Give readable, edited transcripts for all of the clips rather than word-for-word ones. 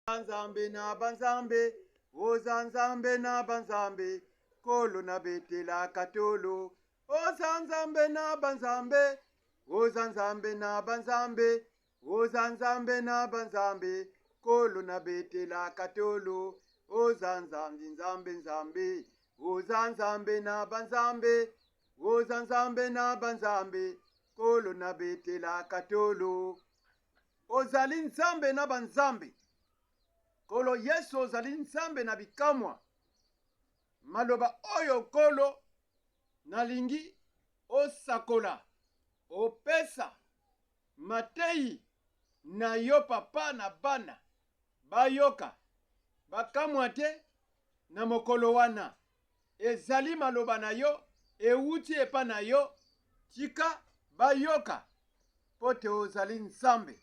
Nzambe na banzambe, oza nzambe na banzambe, kolo na betela katolo. Oza nzambe na banzambe, oza nzambe na banzambe, oza nzambe na banzambe, kolo na betela katolo. Oza nzambe nzambe nzambe, oza nzambe na banzambe, oza nzambe na banzambe, kolo na betela katolo. Ozali nzambe na banzambe, kolo Yesu ozali nzambe na bikamwa. Maloba oyo kolo nalingi osakola, opesa matei na yo papa na bana bayoka bakamwa te na mokolo wana. Ezali maloba na yo euti epa na yo, tika bayoka pote ozali nzambe.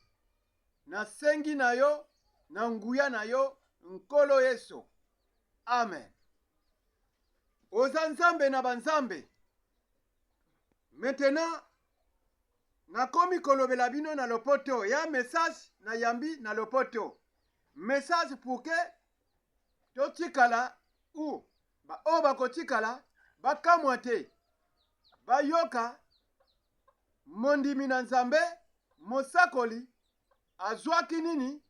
Nasengi na yo na nguya na yo nkolo Yesu. Amen. Oza nzambe na banzambe. Maintenant nakomi kolobela bino na lopoto ya message na yambi na lopoto. Message pour que totikala ou ba o bakotikala bakamwa te, bayoka mondimi na Nzambe mosakoli azwaki nini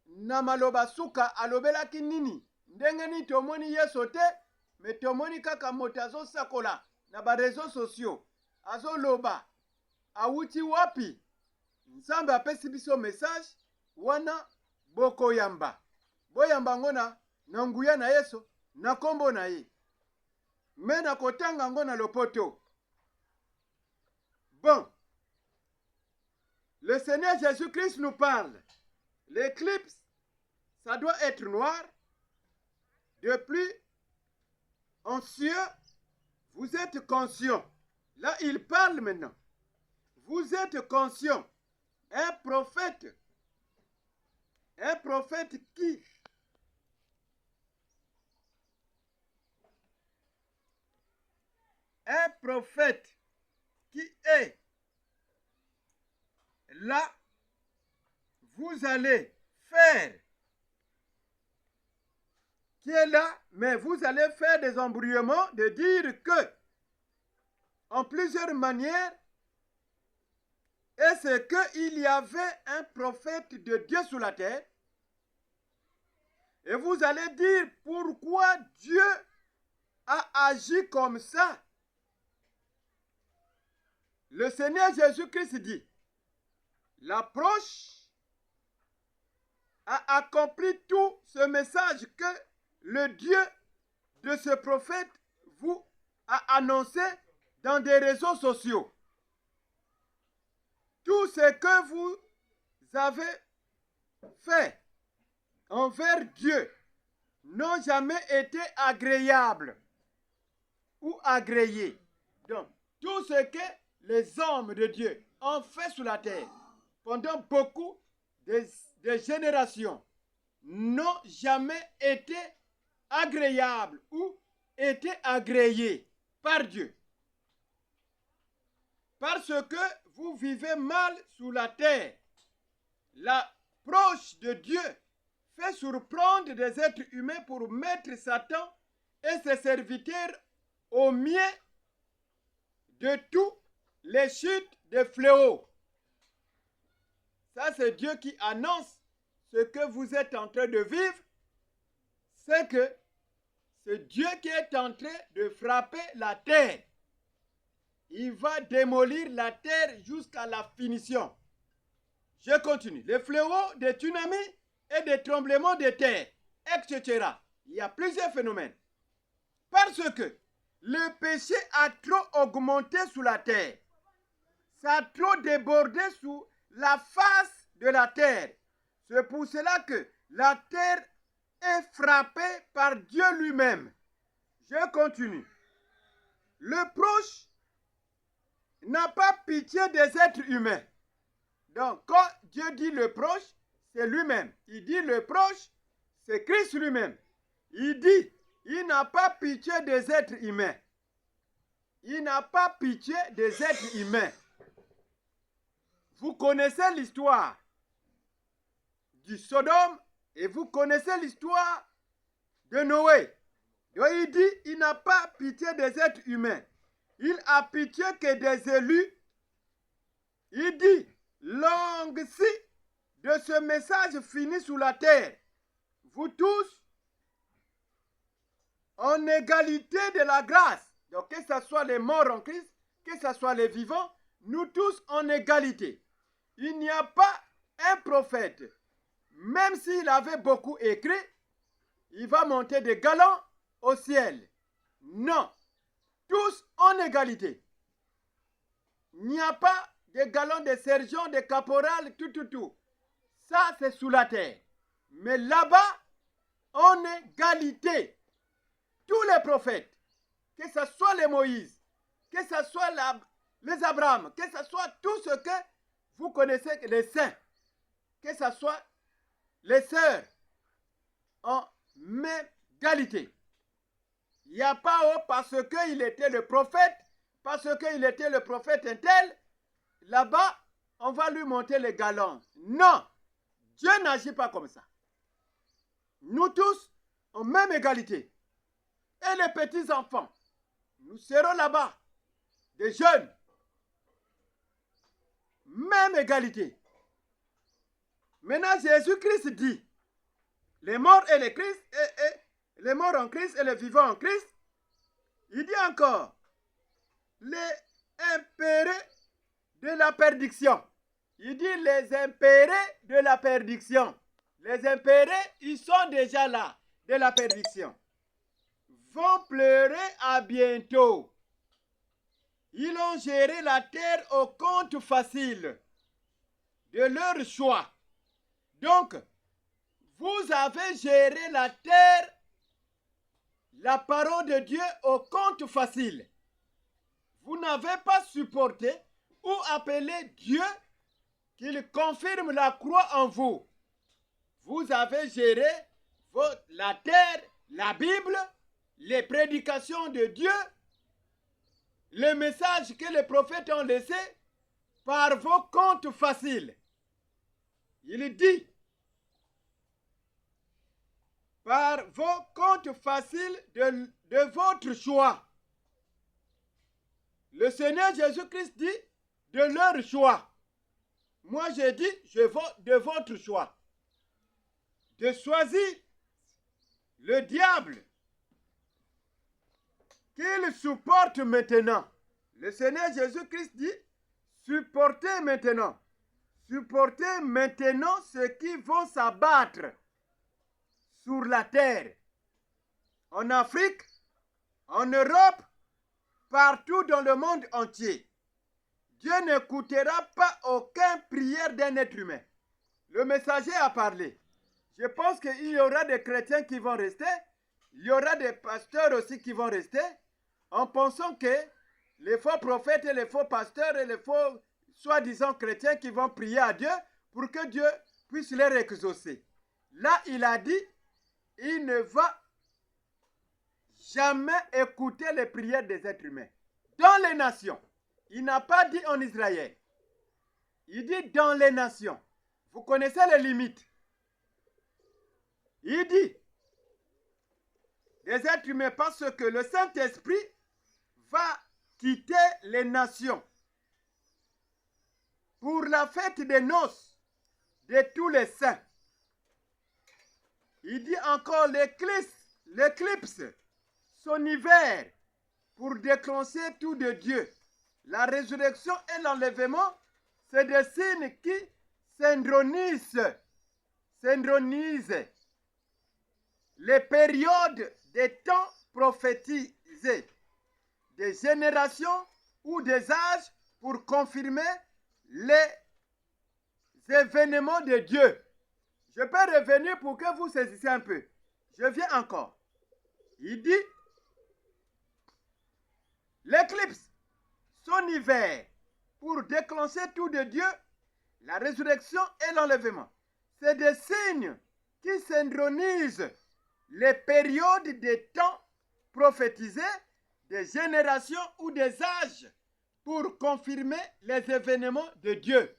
na maloba suka alobelaki nini. Ndenge ni tomoni Yesu te, me tomoni kaka moto azosakola na ba réseaux sociaux, azoloba awuti wapi. Nzambe apesi biso message wana bokoyamba. Boyamba ngona na nguya na Yesu na kombo na ye. Me na kotanga ngona lopoto. Bon, le Seigneur Jésus-Christ nous parle. L'éclipse, ça doit être noir. De plus, en cieux, vous êtes conscient. Là, il parle maintenant. Vous êtes conscient. Un prophète qui est là, vous allez faire, qui est là, mais vous allez faire des embrouillements de dire que, en plusieurs manières, est-ce qu'il y avait un prophète de Dieu sur la terre? Et vous allez dire pourquoi Dieu a agi comme ça. Le Seigneur Jésus-Christ dit, l'approche a accompli tout ce message que le Dieu de ce prophète vous a annoncé dans des réseaux sociaux. Tout ce que vous avez fait envers Dieu n'ont jamais été agréables ou agréés. Donc, tout ce que les hommes de Dieu ont fait sur la terre pendant beaucoup de générations n'ont jamais été agréables ou été agréés par Dieu. Parce que vous vivez mal sur la terre. L'approche de Dieu fait surprendre des êtres humains pour mettre Satan et ses serviteurs au milieu de tous les chutes de fléaux. Ça, c'est Dieu qui annonce ce que vous êtes en train de vivre. C'est que c'est Dieu qui est en train de frapper la terre. Il va démolir la terre jusqu'à la finition. Je continue. Les fléaux des tsunamis et des tremblements de terre, etc. Il y a plusieurs phénomènes. Parce que le péché a trop augmenté sur la terre. Ça a trop débordé sur la face de la terre. C'est pour cela que la terre est frappée par Dieu lui-même. Je continue. Le proche n'a pas pitié des êtres humains. Donc, quand Dieu dit le proche, c'est lui-même. Il dit le proche, c'est Christ lui-même. Il dit, il n'a pas pitié des êtres humains. Il n'a pas pitié des êtres humains. Vous connaissez l'histoire du Sodome Et vous connaissez l'histoire de Noé. Donc il dit, il n'a pas pitié des êtres humains. Il a pitié que des élus. Il dit, longue si de ce message finit sous la terre, vous tous, en égalité de la grâce. Donc que ce soit les morts en Christ, que ce soit les vivants, nous tous en égalité. Il n'y a pas un prophète, même s'il avait beaucoup écrit, il va monter des galons au ciel. Non, tous en égalité. Il n'y a pas de galons de sergent, de caporal, tout. Ça, c'est sous la terre. Mais là-bas, en égalité, tous les prophètes, que ce soit les Moïse, que ce soit les Abraham, que ce soit tout ce que vous connaissez, les saints, que ce soit les sœurs, en égalité. Il n'y a pas parce qu'il était le prophète, parce qu'il était le prophète tel, là-bas, on va lui monter les galons. Non, Dieu n'agit pas comme ça. Nous tous, en même égalité. Et les petits-enfants, nous serons là-bas, des jeunes, même égalité. Maintenant, Jésus-Christ dit, les morts et les Christ, les morts en Christ et les vivants en Christ, il dit encore, les impérés de la perdition. Il dit les impérés de la perdition. Les impérés, ils sont déjà là, de la perdition. Vont pleurer à bientôt. Ils ont géré la terre au compte facile de leur choix. Donc, vous avez géré la terre, la parole de Dieu au compte facile. Vous n'avez pas supporté ou appelé Dieu qu'il confirme la croix en vous. Vous avez géré la terre, la Bible, les prédications de Dieu, les messages que les prophètes ont laissés par vos comptes faciles. Il dit, par vos comptes faciles de votre choix. Le Seigneur Jésus-Christ dit de leur choix. Moi, je dis, je vote de votre choix. De choisir le diable qu'il supporte maintenant. Le Seigneur Jésus-Christ dit, supportez maintenant. Supportez maintenant ceux qui vont s'abattre sur la terre. En Afrique, en Europe, partout dans le monde entier. Dieu n'écoutera pas aucune prière d'un être humain. Le messager a parlé. Je pense qu'il y aura des chrétiens qui vont rester. Il y aura des pasteurs aussi qui vont rester. En pensant que les faux prophètes et les faux pasteurs et les faux soi-disant chrétiens qui vont prier à Dieu pour que Dieu puisse les exaucer. Là, il a dit, il ne va jamais écouter les prières des êtres humains. Dans les nations. Il n'a pas dit en Israël. Il dit dans les nations. Vous connaissez les limites. Il dit des êtres humains parce que le Saint-Esprit va quitter les nations pour la fête des noces de tous les saints. Il dit encore l'éclipse, son hiver, pour déclencher tout de Dieu. La résurrection et l'enlèvement, c'est des signes qui synchronisent les périodes des temps prophétisés, des générations ou des âges pour confirmer les événements de Dieu. Je peux revenir pour que vous saisissiez un peu. Je viens encore. Il dit, l'éclipse, son hiver, pour déclencher tout de Dieu, la résurrection et l'enlèvement. C'est des signes qui synchronisent les périodes des temps prophétisés, des générations ou des âges pour confirmer les événements de Dieu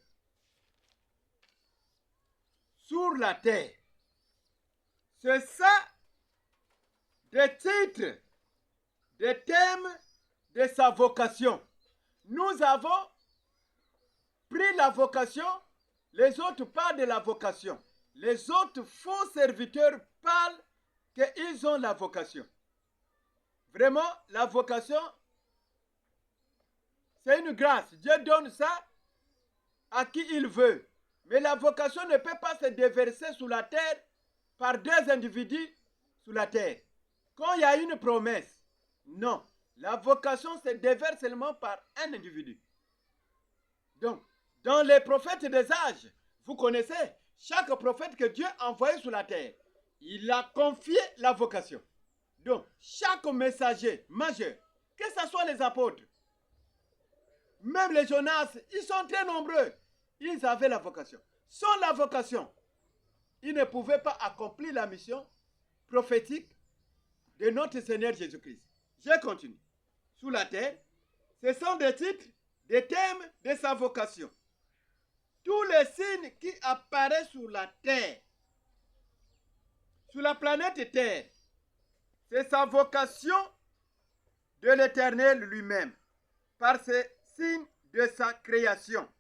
sur la terre. C'est ça des titres, des thèmes de sa vocation. Nous avons pris la vocation, les autres parlent de la vocation. Les autres faux serviteurs parlent qu'ils ont la vocation. Vraiment, la vocation, c'est une grâce. Dieu donne ça à qui il veut. Mais la vocation ne peut pas se déverser sous la terre par deux individus sous la terre. Quand il y a une promesse, non. La vocation se déverse seulement par un individu. Donc, dans les prophètes des âges, vous connaissez, chaque prophète que Dieu a envoyé sur la terre, il a confié la vocation. Donc, chaque messager majeur, que ce soit les apôtres, même les Jonas, ils sont très nombreux, ils avaient la vocation. Sans la vocation, ils ne pouvaient pas accomplir la mission prophétique de notre Seigneur Jésus-Christ. Je continue. Sous la terre, ce sont des titres, des thèmes de sa vocation. Tous les signes qui apparaissent sur la terre, sur la planète Terre, c'est sa vocation de l'Éternel lui-même, par ces signes de sa création.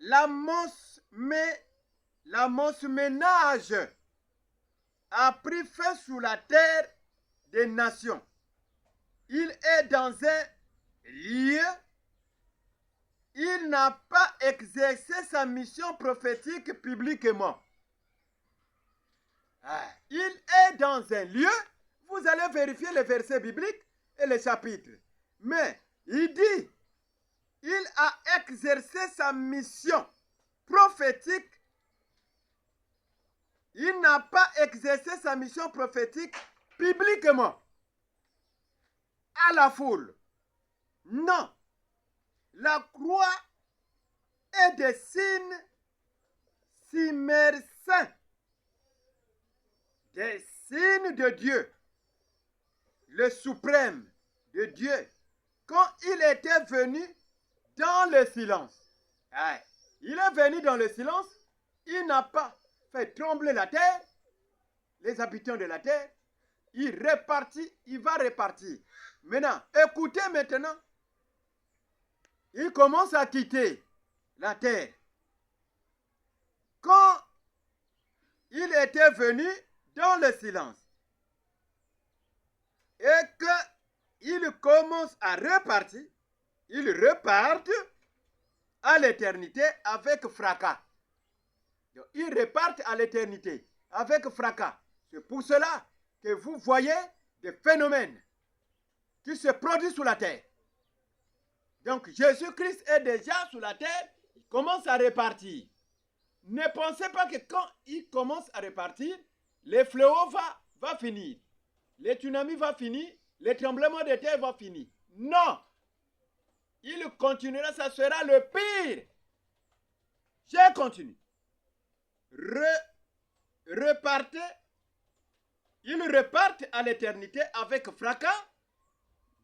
L'amoncement-ménage a pris fin sur la terre des nations. Il est dans un lieu. Il n'a pas exercé sa mission prophétique publiquement. Il est dans un lieu. Vous allez vérifier les versets bibliques et les chapitres. Mais il dit, il a exercé sa mission prophétique. Il n'a pas exercé sa mission prophétique publiquement à la foule. Non. La croix est des signes immersants, des signes de Dieu, le suprême de Dieu, quand il était venu dans le silence. Il est venu dans le silence, il n'a pas fait trembler la terre, les habitants de la terre, il va repartir. Maintenant, écoutez maintenant, il commence à quitter la terre. Quand il était venu dans le silence et qu'il commence à repartir, il repart à l'éternité avec fracas. Donc, il repart à l'éternité avec fracas. C'est pour cela que vous voyez des phénomènes qui se produisent sur la terre. Donc, Jésus-Christ est déjà sur la terre, il commence à repartir. Ne pensez pas que quand il commence à repartir, les fléaux va finir. Les tsunamis va finir, les tremblements de terre va finir. Non! Il continuera, ça sera le pire. Je continue. Ils repartent à l'éternité avec fracas,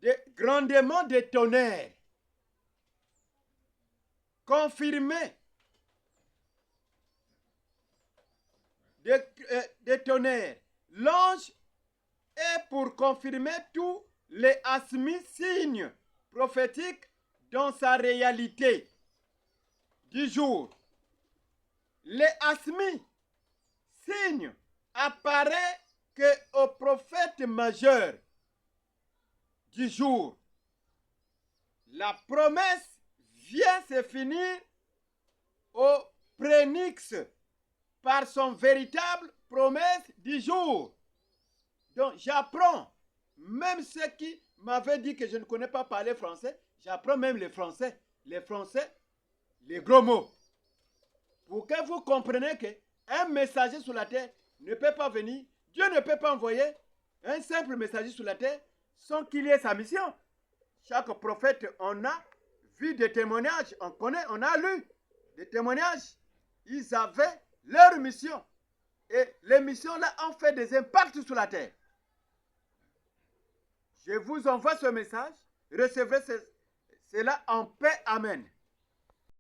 de grandement de tonnerre. Confirmé de tonnerre. L'ange est pour confirmer tous les asmis signes prophétiques dans sa réalité du jour. Les asmis signes apparaissent qu'au prophète majeur du jour. La promesse vient se finir au prénix par son véritable promesse du jour. Donc j'apprends, même ceux qui m'avaient dit que je ne connais pas parler français, j'apprends même les français, les gros mots. Pour que vous compreniez qu'un messager sur la terre ne peut pas venir, Dieu ne peut pas envoyer un simple messager sur la terre sans qu'il y ait sa mission. Chaque prophète, on a vu des témoignages, on connaît, on a lu des témoignages. Ils avaient leur mission. Et les missions-là ont fait des impacts sur la terre. Je vous envoie ce message. Recevez cela en paix. Amen.